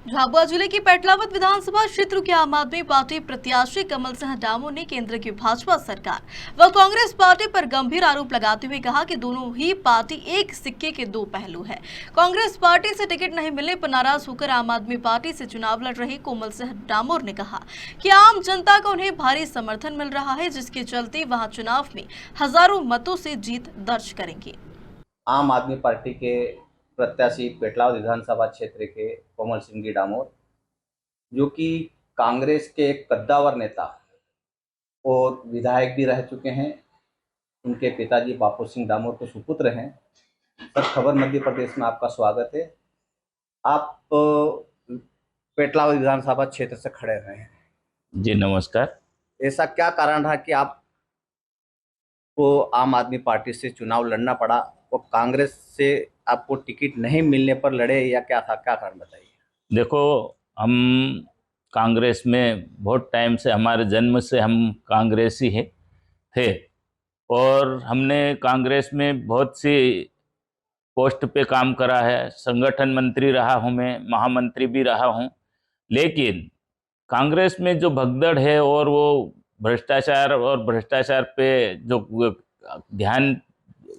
झाबुआ जिले की पेटलावद विधानसभा क्षेत्र के आम आदमी पार्टी प्रत्याशी कमल सिंह डामोर ने केंद्र की भाजपा सरकार व कांग्रेस पार्टी पर गंभीर आरोप लगाते हुए कहा कि दोनों ही पार्टी एक सिक्के के दो पहलू है। कांग्रेस पार्टी से टिकट नहीं मिलने पर नाराज होकर आम आदमी पार्टी से चुनाव लड़ रहे कमल सिंह डामोर ने कहा कि आम जनता को उन्हें भारी समर्थन मिल रहा है, जिसके चलते वहां चुनाव में हजारों मतों से जीत दर्ज करेंगे। आम आदमी पार्टी के प्रत्याशी पेटलाद विधानसभा क्षेत्र के कमल सिंह जी डामोर, जो कि कांग्रेस के एक कद्दावर नेता और विधायक भी रह चुके हैं। उनके पिताजी बापू सिंह डामोर के सुपुत्र हैं। सर, खबर मध्य प्रदेश में आपका स्वागत है। आप पेटलाद विधानसभा क्षेत्र से खड़े हुए हैं। जी नमस्कार। ऐसा क्या कारण रहा कि आपको आम आदमी पार्टी से चुनाव लड़ना पड़ा और कांग्रेस से आपको टिकट नहीं मिलने पर लड़े, या क्या था, क्या कारण बताइए। देखो, हम कांग्रेस में बहुत टाइम से, हमारे जन्म से हम कांग्रेसी हैं थे और हमने कांग्रेस में बहुत सी पोस्ट पे काम करा है। संगठन मंत्री रहा हूँ, मैं महामंत्री भी रहा हूँ। लेकिन कांग्रेस में जो भगदड़ है और वो भ्रष्टाचार पे जो ध्यान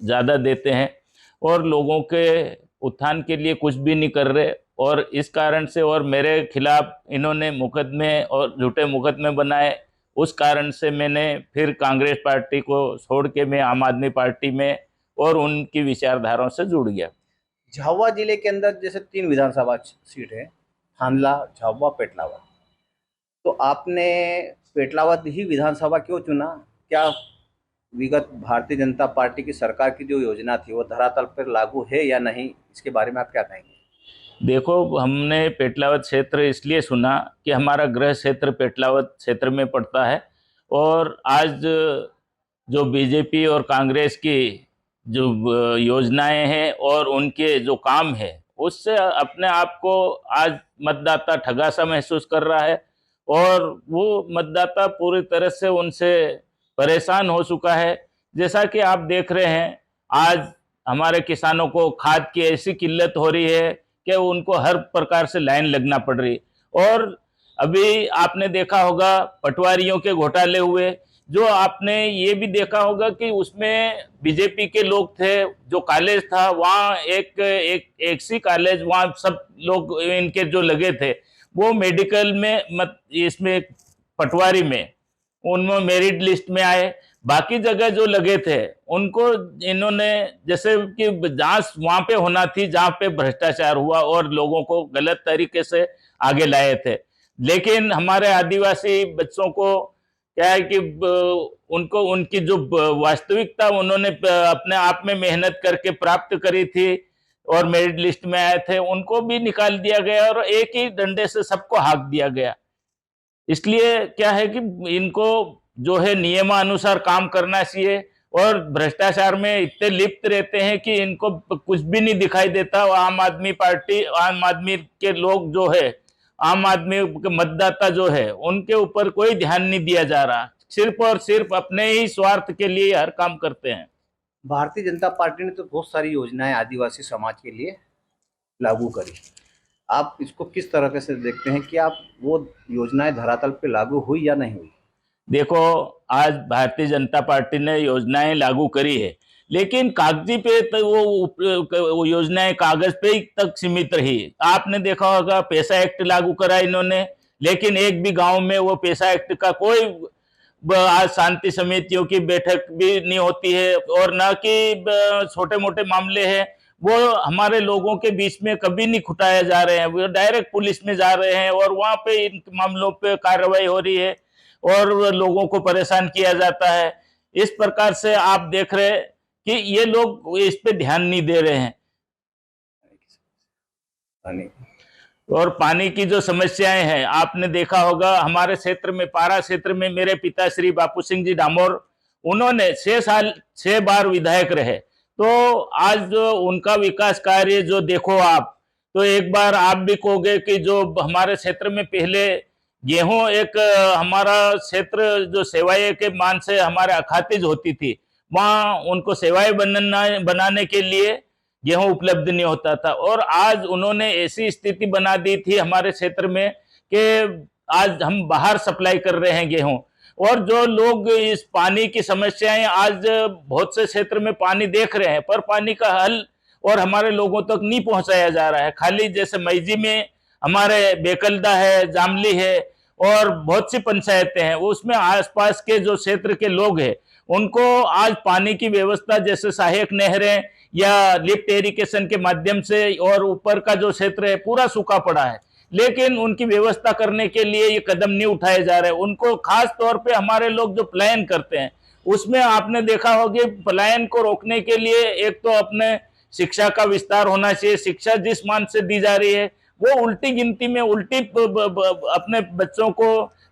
ज़्यादा देते हैं और लोगों के उत्थान के लिए कुछ भी नहीं कर रहे, और इस कारण से और मेरे खिलाफ इन्होंने मुकदमे और झूठे मुकदमे बनाए। उस कारण से मैंने फिर कांग्रेस पार्टी को छोड़ के मैं आम आदमी पार्टी में और उनकी विचारधाराओं से जुड़ गया। झाबुआ जिले के अंदर जैसे 3 विधानसभा सीट है, थानला, झाबुआ, पेटलावद। तो आपने पेटलावद ही विधानसभा क्यों चुना? क्या विगत भारतीय जनता पार्टी की सरकार की जो योजना थी वो धरातल पर लागू है या नहीं? इसके बारे में आप क्या कहेंगे? देखो, हमने पेटलावद क्षेत्र इसलिए सुना कि हमारा गृह क्षेत्र पेटलावद क्षेत्र में पड़ता है, और आज जो बीजेपी और कांग्रेस की जो योजनाएं हैं और उनके जो काम है, उससे अपने आप को आज मतदाता ठगा सा महसूस कर रहा है, और वो मतदाता पूरी तरह से उनसे परेशान हो चुका है। जैसा कि आप देख रहे हैं, आज हमारे किसानों को खाद की ऐसी किल्लत हो रही है कि उनको हर प्रकार से लाइन लगना पड़ रही। और अभी आपने देखा होगा पटवारियों के घोटाले हुए, जो आपने ये भी देखा होगा कि उसमें बीजेपी के लोग थे। जो कॉलेज था वहाँ एक सी कॉलेज, वहाँ सब लोग इनके जो लगे थे वो मेडिकल में मत इसमें पटवारी में उनमें मेरिट लिस्ट में आए। बाकी जगह जो लगे थे उनको इन्होंने, जैसे कि जांच वहां पे होना थी जहां पे भ्रष्टाचार हुआ और लोगों को गलत तरीके से आगे लाए थे। लेकिन हमारे आदिवासी बच्चों को क्या है कि उनको उनकी जो वास्तविकता उन्होंने अपने आप में मेहनत करके प्राप्त करी थी और मेरिट लिस्ट में आए थे, उनको भी निकाल दिया गया और एक ही डंडे से सबको हाँक दिया गया। इसलिए क्या है कि इनको जो है नियमानुसार काम करना चाहिए, और भ्रष्टाचार में इतने लिप्त रहते हैं कि इनको कुछ भी नहीं दिखाई देता। आम आदमी पार्टी, आम आदमी के लोग जो है, आम आदमी के मतदाता जो है, उनके ऊपर कोई ध्यान नहीं दिया जा रहा। सिर्फ और सिर्फ अपने ही स्वार्थ के लिए हर काम करते हैं। भारतीय जनता पार्टी ने तो बहुत सारी योजनाएं आदिवासी समाज के लिए लागू करी। आप इसको किस तरह से देखते हैं कि आप वो योजनाएं धरातल पे लागू हुई या नहीं हुई? देखो, आज भारतीय जनता पार्टी ने योजनाएं लागू करी है, लेकिन कागजी पे तो वो योजनाएं कागज पे ही तक सीमित रही। आपने देखा होगा पैसा एक्ट लागू करा इन्होंने, लेकिन एक भी गांव में वो पैसा एक्ट का कोई आज शांति समितियों की बैठक भी नहीं होती है, और न कि छोटे मोटे मामले हैं वो हमारे लोगों के बीच में कभी नहीं खुटाया जा रहे हैं। वो डायरेक्ट पुलिस में जा रहे हैं और वहां पे इन मामलों पे कार्रवाई हो रही है और लोगों को परेशान किया जाता है। इस प्रकार से आप देख रहे हैं कि ये लोग इस पे ध्यान नहीं दे रहे हैं। और पानी की जो समस्याएं हैं, आपने देखा होगा हमारे क्षेत्र में, पारा क्षेत्र में, मेरे पिता श्री बापू सिंह जी डामोर, उन्होंने 6 साल 6 बार विधायक रहे। तो आज जो उनका विकास कार्य जो देखो आप, तो एक बार आप भी कहोगे कि जो हमारे क्षेत्र में पहले गेहूं एक हमारा क्षेत्र जो सेवाएं के मान से हमारे अखातिज होती थी, वहां उनको सेवाएं बनाने के लिए गेहूं उपलब्ध नहीं होता था, और आज उन्होंने ऐसी स्थिति बना दी थी हमारे क्षेत्र में कि आज हम बाहर सप्लाई कर रहे हैं गेहूं। और जो लोग इस पानी की समस्याएं, आज बहुत से क्षेत्र में पानी देख रहे हैं पर पानी का हल और हमारे लोगों तक नहीं पहुंचाया जा रहा है। खाली जैसे मैजी में हमारे बेकलदा है, जामली है और बहुत सी पंचायतें हैं, उसमें आसपास के जो क्षेत्र के लोग हैं उनको आज पानी की व्यवस्था जैसे सहायक नहरें या लिफ्ट इरिगेशन के माध्यम से, और ऊपर का जो क्षेत्र है पूरा सूखा पड़ा है, लेकिन उनकी व्यवस्था करने के लिए ये कदम नहीं उठाए जा रहे। उनको खास तौर पे हमारे लोग जो पलायन करते हैं उसमें आपने देखा होगा, पलायन को रोकने के लिए एक तो अपने शिक्षा का विस्तार होना चाहिए। शिक्षा जिस मान से दी जा रही है वो उल्टी गिनती में अपने बच्चों को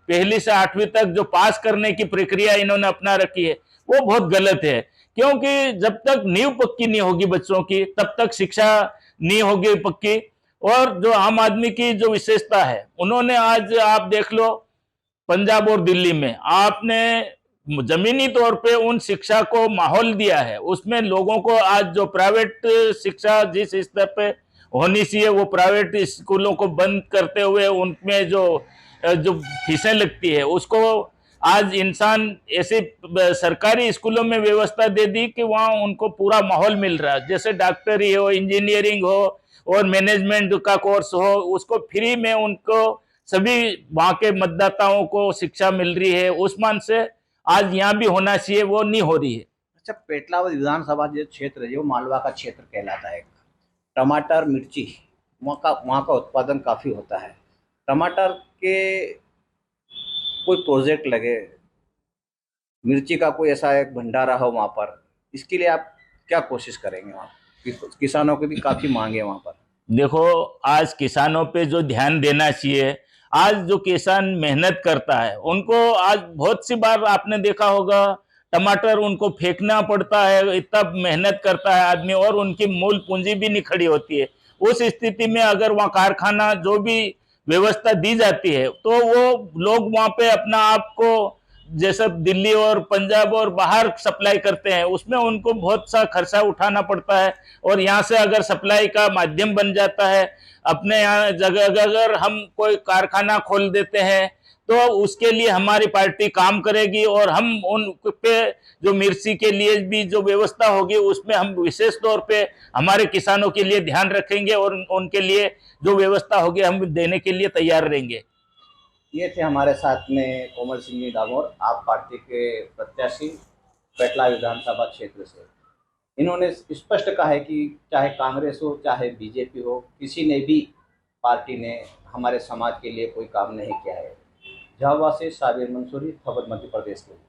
1ली से 8वीं तक जो पास करने की प्रक्रिया इन्होंने अपना रखी है वो बहुत गलत है, क्योंकि जब तक नींव पक्की नहीं होगी बच्चों की तब तक शिक्षा नहीं होगी पक्की। और जो आम आदमी की जो विशेषता है, उन्होंने आज आप देख लो पंजाब और दिल्ली में आपने जमीनी तौर पे उन शिक्षा को माहौल दिया है, उसमें लोगों को आज जो प्राइवेट शिक्षा जिस स्तर पे होनी चाहिए वो प्राइवेट स्कूलों को बंद करते हुए उनमें जो जो फीसें लगती है उसको आज इंसान ऐसे सरकारी स्कूलों में व्यवस्था दे दी कि वहाँ उनको पूरा माहौल मिल रहा है, जैसे डॉक्टरी हो, इंजीनियरिंग हो और मैनेजमेंट का कोर्स हो, उसको फ्री में उनको सभी वहाँ के मतदाताओं को शिक्षा मिल रही है। उस मान से आज यहाँ भी होना चाहिए, वो नहीं हो रही है। अच्छा, पेटलावद विधानसभा जो क्षेत्र है वो मालवा का क्षेत्र कहलाता है। टमाटर, मिर्ची वहाँ का उत्पादन काफ़ी होता है। टमाटर के कोई प्रोजेक्ट लगे, मिर्ची का कोई ऐसा एक भंडारा हो वहाँ पर, इसके लिए आप क्या कोशिश करेंगे? वहाँ किसानों की भी काफ़ी मांग है वहाँ पर। देखो, आज किसानों पे जो ध्यान देना चाहिए, आज जो किसान मेहनत करता है उनको आज बहुत सी बार आपने देखा होगा टमाटर उनको फेंकना पड़ता है, इतना मेहनत करता है आदमी और उनकी मूल पूंजी भी नहीं खड़ी होती है। उस स्थिति में अगर वहाँ कारखाना जो भी व्यवस्था दी जाती है तो वो लोग वहाँ पे अपना आप को जैसे दिल्ली और पंजाब और बाहर सप्लाई करते हैं, उसमें उनको बहुत सा खर्चा उठाना पड़ता है। और यहाँ से अगर सप्लाई का माध्यम बन जाता है, अपने यहाँ जगह अगर हम कोई कारखाना खोल देते हैं तो उसके लिए हमारी पार्टी काम करेगी और हम उन पे जो मिर्ची के लिए भी जो व्यवस्था होगी उसमें हम विशेष तौर पे हमारे किसानों के लिए ध्यान रखेंगे और उनके लिए जो व्यवस्था होगी हम देने के लिए तैयार रहेंगे। ये थे हमारे साथ में कोमल सिंह जी डामोर, आप पार्टी के प्रत्याशी पेटला विधानसभा क्षेत्र से। इन्होंने स्पष्ट कहा है कि चाहे कांग्रेस हो चाहे बीजेपी हो, किसी ने भी पार्टी ने हमारे समाज के लिए कोई काम नहीं किया है। झाबुआ से साबिर मंसूरी, खबर मध्य प्रदेश के लिए।